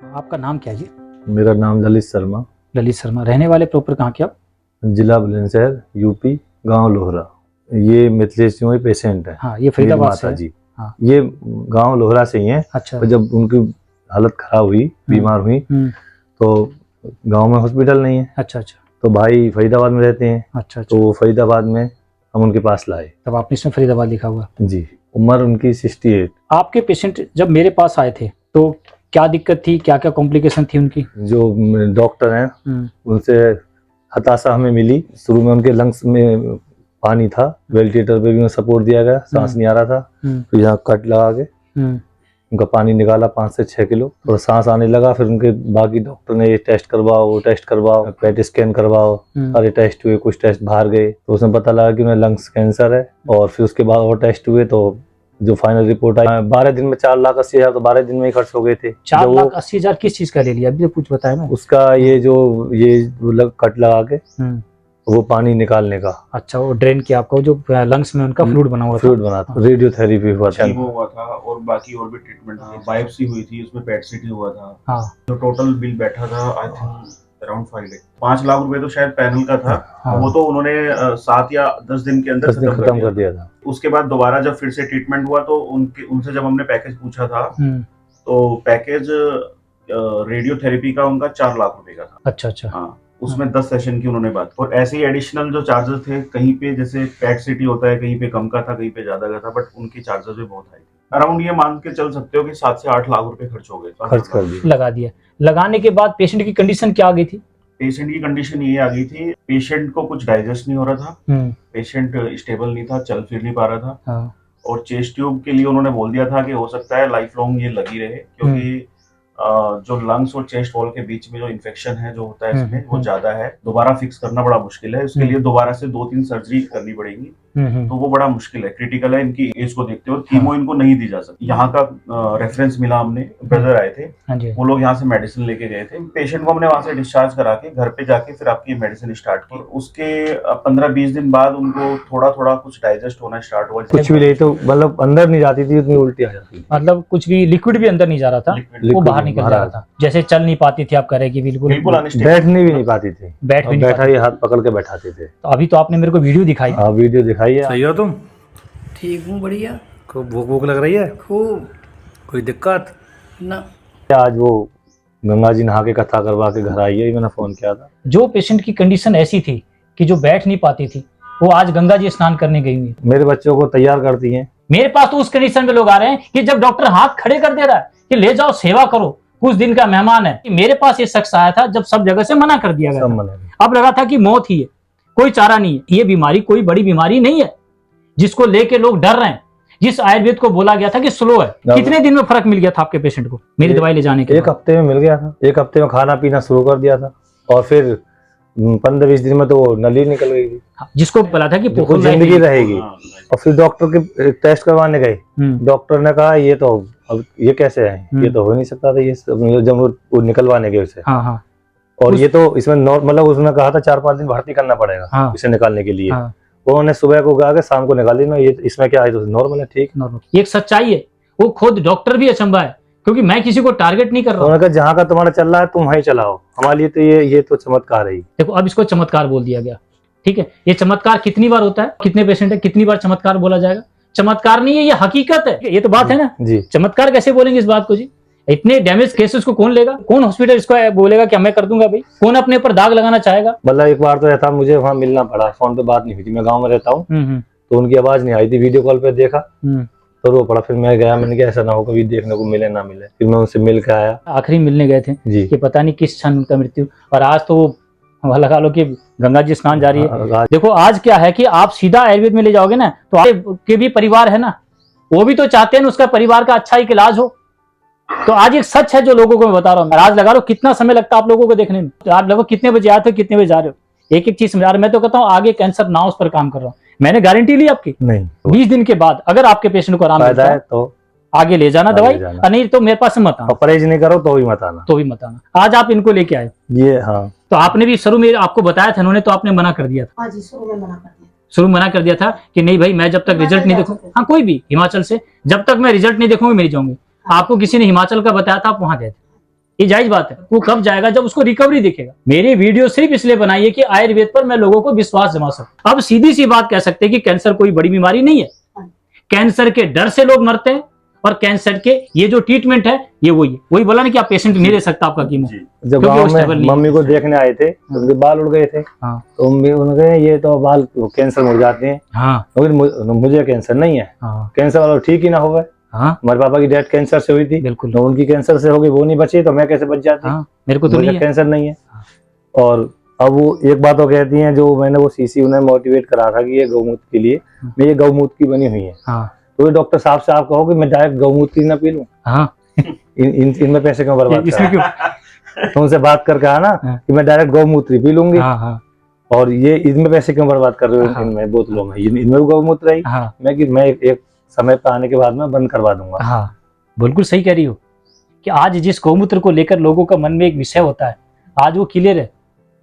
आपका नाम क्या है जी? मेरा नाम ललित शर्मा, ललित शर्मा। रहने वाले प्रॉपर कहाँ के आप? जिला बुलंदशहर, यूपी, गांव लोहरा। ये मिथिलेश जी पेशेंट है। हाँ, ये मेरी फरीदाबाद से माता है। जी। हाँ। ये गांव लोहरा से ही हैं। अच्छा। और जब उनकी हालत खराब हुई, बीमार हुई, तो गांव में हॉस्पिटल नहीं है। अच्छा। तो भाई फरीदाबाद में रहते हैं। अच्छा। तो वो फरीदाबाद में हम उनके पास लाए। तब आपने इसमें फरीदाबाद लिखा हुआ? जी। उम्र उनकी 68। आपके पेशेंट जब मेरे पास आए थे तो क्या दिक्कत थी, क्या क्या कॉम्प्लिकेशन थी उनकी? जो डॉक्टर हैं उनसे हताशा हमें मिली। शुरू में उनके लंग्स में पानी था, वेंटिलेटर पे भी सपोर्ट दिया गया, सांस नहीं आ रहा था। तो यहाँ कट लगा के उनका पानी निकाला 5 से 6 किलो, थोड़ा सांस आने लगा। फिर उनके बाकी डॉक्टर ने ये टेस्ट करवाओ, वो टेस्ट करवाओ, पेट स्कैन करवाओ, सारे टेस्ट हुए, कुछ टेस्ट बाहर गए तो उसमें पता लगा कि उन्हें लंग्स कैंसर है। और फिर उसके बाद और टेस्ट हुए तो जो फाइनल रिपोर्ट आई 12 दिन में 4,80,000 तो 12 दिन में ही खर्च हो गए थे। 4,80,000 किस चीज का ले लिया? अभी तो कुछ बताया मैं। उसका ये कट लगा के वो पानी निकालने का। अच्छा, वो ड्रेन किया आपको, जो लंग्स में उनका फ्लूइड बना हुआ था। फ्लूइड बना था। रेडियोथेरेपी हुआ था। हुआ था और बाकी और भी ट्रीटमेंट थी। बायोप्सी हुई थी, उसमें पेट सीटी हुआ था। हाँ। जो टोटल बिल बैठा था आई थिंक अराउंड 5 लाख रुपए तो शायद पैनल का था। हाँ। वो तो उन्होंने 7 या 10 दिन के अंदर खत्म कर दिया था। उसके बाद दोबारा जब फिर से ट्रीटमेंट हुआ तो उनसे जब हमने पैकेज पूछा था तो पैकेज रेडियोथेरेपी का उनका 4 लाख रुपए का था। अच्छा। हाँ, उसमें 10 सेशन की उन्होंने बात। और ऐसे ही एडिशनल जो चार्जेस थे, कहीं पे जैसे पेट सिटी होता है, कहीं पे कम का था, कहीं पे ज्यादा का था, बट उनकी चार्जेस भी बहुत हाई थे। अराउंड ये मान के चल सकते हो कि 7 से 8 लाख रुपए खर्च हो गए। खर्च कर दिया, लगा दिया। लगाने के बाद पेशेंट की कंडीशन क्या आ गई थी? पेशेंट की कंडीशन ये आ गई थी, पेशेंट को कुछ डाइजेस्ट नहीं हो रहा था, पेशेंट स्टेबल नहीं था, चल फिर नहीं पा रहा था। और चेस्ट ट्यूब के लिए उन्होंने बोल दिया था कि हो सकता है लाइफ लॉन्ग ये लगी रहे, क्योंकि जो लंग्स और चेस्ट वॉल के बीच में जो इन्फेक्शन है जो होता है इसमें वो ज्यादा है। दोबारा फिक्स करना बड़ा मुश्किल है, उसके लिए दोबारा से 2-3 सर्जरी करनी पड़ेगी। तो वो बड़ा मुश्किल है, क्रिटिकल है इनकी एज को देखते हुए। कीमो इनको नहीं दी जा सकती। यहाँ का रेफरेंस मिला, हमने ब्रदर आए थे, वो लोग यहाँ से मेडिसिन लेके गए थे। पेशेंट को हमने वहां से डिस्चार्ज करा के घर पे जाके फिर आपकी मेडिसिन स्टार्ट की। उसके 15-20 दिन बाद उनको थोड़ा थोड़ा कुछ डाइजेस्ट होना स्टार्ट हुआ। कुछ भी ले तो मतलब अंदर नहीं जाती थी, उतनी उल्टी आ जाती थी। मतलब कुछ भी लिक्विड भी अंदर नहीं जा रहा था, वो बाहर निकल जा रहा था। जैसे चल नहीं पाती थी, आप कह रहे कि बिल्कुल बैठने भी नहीं पाती थी। बैठा ही हाथ पकड़ के बैठाते थे। तो अभी तो आपने मेरे को वीडियो दिखाई। हाँ, वीडियो दिखाई है। सही हो तुम? ठीक हूँ, बढ़िया। खूब भूख भूख लग रही है? खूब। कोई दिक्कत ना। आज वो गंगा जी नहा के कथा करवा के घर आई है, मैंने फोन किया था। जो पेशेंट की कंडीशन ऐसी थी कि जो बैठ नहीं पाती थी, वो आज गंगा जी स्नान करने गई हुई। मेरे बच्चों को तैयार करती हैं। मेरे पास तो उस कंडीशन में लोग आ रहे हैं कि जब डॉक्टर हाथ खड़े कर दे रहा है कि ले जाओ सेवा करो, कुछ दिन का मेहमान है। मेरे पास ये शख्स आया था जब सब जगह से मना कर दिया गया, अब लगा था कि मौत ही है, कोई चारा नहीं है। ये बीमारी कोई बड़ी बीमारी नहीं है जिसको लेके लोग डर रहे हैं। जिस आयुर्वेद को बोला गया था कि स्लो है, कितने दिन में फर्क मिल गया था आपके पेशेंट को मेरी दवाई ले जाने के? 1 हफ्ते में मिल गया था। 1 हफ्ते में खाना पीना शुरू कर दिया था और फिर 15-20 दिन में तो वो नली निकल गई थी। जिसको बोला था कि जिंदगी रहेगी। और फिर डॉक्टर के टेस्ट करवाने गए, डॉक्टर ने कहा ये तो अब ये कैसे है, ये तो हो नहीं सकता था। ये जब वो निकलवाने गए उसे, और ये तो इसमें मतलब उसने कहा था 4-5 दिन भर्ती करना पड़ेगा इसे निकालने के लिए। उन्होंने सुबह को कहा कि शाम को निकाल लेना, ये इसमें क्या है, तो नॉर्मल है, ठीक नॉर्मल। एक सच्चाई है, वो खुद डॉक्टर भी अचंभा है, क्योंकि मैं किसी को टारगेट नहीं कर रहा हूँ। जहाँ का तुम्हारा चल रहा है तुम वहीं चलाओ, हमारे लिए तो ये तो चमत्कार है। देखो, अब इसको चमत्कार बोल दिया गया, ठीक है। ये चमत्कार कितनी बार होता है, कितने पेशेंट है, कितनी बार चमत्कार बोला जाएगा? चमत्कार नहीं है, ये हकीकत है। ये तो बात है ना जी। चमत्कार कैसे बोलेंगे इस बात को जी? इतने डैमेज केसेस को कौन लेगा? कौन हॉस्पिटल इसको बोलेगा कि मैं कर दूंगा भाई? कौन अपने ऊपर दाग लगाना चाहेगा? मतलब एक बार तो ऐसा मुझे वहाँ मिलना पड़ा, फोन पे बात नहीं हुई थी, मैं गाँव में रहता हूँ, तो उनकी आवाज नहीं आई थी। वीडियो कॉल पे देखा तो रो पड़ा। फिर मैं गया, मैंने कहा ऐसा ना हो कभी देखने को मिले ना मिले। फिर मैं उनसे मिल के आया। आखिरी मिलने गए थे जी, कि पता नहीं किस क्षण उनका मृत्यु। और आज तो लगा लो कि गंगा जी स्नान जारी है। देखो आज क्या है कि आप सीधा आयुर्वेद में ले जाओगे ना, तो आपके भी परिवार है ना, वो भी तो चाहते हैं उसका परिवार का अच्छा एक इलाज हो। तो आज एक सच है जो लोगों को मैं बता रहा हूँ। आज लगा लो कितना समय लगता है आप लोगों को देखने में। तो आप लोगों कितने बजे आते हो, कितने बजे जा रहे हो, एक एक चीज समझा रहे। मैं तो कहता हूँ आगे कैंसर ना उस पर काम कर रहा हूँ। मैंने गारंटी ली आपकी नहीं, 20 दिन के बाद अगर आपके पेशेंट को आराम मिलता है तो आगे ले जाना दवाई, नहीं तो मेरे पास मत आना। परहेज नहीं करो तो भी मत आना। आज आप इनको लेके आए ये। हाँ, तो आपने भी शुरू में आपको बताया था इन्होंने, तो आपने मना कर दिया था। शुरू मना कर दिया था कि नहीं भाई मैं जब तक रिजल्ट नहीं देखूं, हाँ कोई भी हिमाचल से, जब तक मैं रिजल्ट नहीं देखूंगी मैं नहीं जाऊंगी। आपको किसी ने हिमाचल का बताया था, आप वहां गए थे। ये जायज बात है। वो कब जाएगा? जब उसको रिकवरी दिखेगा। मेरी वीडियो सिर्फ इसलिए बनाई है कि आयुर्वेद पर मैं लोगों को विश्वास जमा सकूं। अब सीधी सी बात कह सकते हैं कि कैंसर कोई बड़ी बीमारी नहीं है। कैंसर के डर से लोग मरते हैं और कैंसर के ये जो ट्रीटमेंट है ये वही है। वही बोला ना कि आप पेशेंट नहीं ले सकता आपका कीमो। जब गांव में मम्मी को देखने आए थे तो उनके बाल उड़ गए थे। हाँ। तो उन्होंने कहा ये तो बाल कैंसर मुड़ जाते हैं। हाँ। मुझे कैंसर नहीं है। हाँ। कैंसर वाला ठीक ही ना होगा। हाँ। हमारे पापा की डेथ कैंसर से हुई थी। बिल्कुल। तो उनकी कैंसर से हो गई, वो नहीं बची तो मैं कैसे बच जाती? हाँ, मेरे को तो नहीं है। कैंसर नहीं है। और अब वो एक बात वो कहती हैं, जो मैंने वो सीसी उन्हें मोटिवेट करा था कि ये गौमूत्र के लिए, मैं ये गौमूत्र की बनी हुई है। हाँ। तो ये डॉक्टर साहब से आप कहो कि मैं डायरेक्ट गौमूत्र की ना पी लूं? हाँ। इनमें पैसे क्यों बर्बाद इसमें क्यों? तो उनसे बात कर कहा ना कि मैं डायरेक्ट गौमूत्र ही पी लूंगी। हाँ। हाँ। और ये इसमें पैसे क्यों बर्बाद कर रहे हो? हाँ। इनमें बोतलों में, इनमें गौमूत्र है। हाँ। मैं एक समय पे आने के बाद में बंद करवा दूंगा। हाँ, बिल्कुल सही कह रही हो कि आज जिस गौमूत्र को लेकर लोगों का मन में एक विषय होता है, आज वो क्लियर है।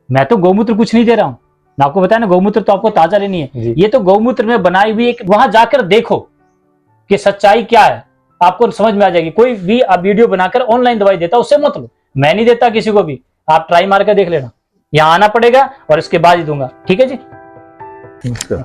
मैं तो गौमूत्र कुछ नहीं दे रहा हूँ। मैं आपको बताया ना, गौमूत्र तो आपको ताजा लेनी है। ये तो गौमूत्र में बनाई हुई एक, वहां जाकर देखो कि सच्चाई क्या है, आपको समझ में आ जाएगी। कोई भी आप वीडियो बनाकर ऑनलाइन दवाई देता, उससे मत लो। मैं नहीं देता किसी को भी, आप ट्राई मार कर देख लेना। यहाँ आना पड़ेगा और इसके बाद ही दूंगा। ठीक है जी। नमस्कार।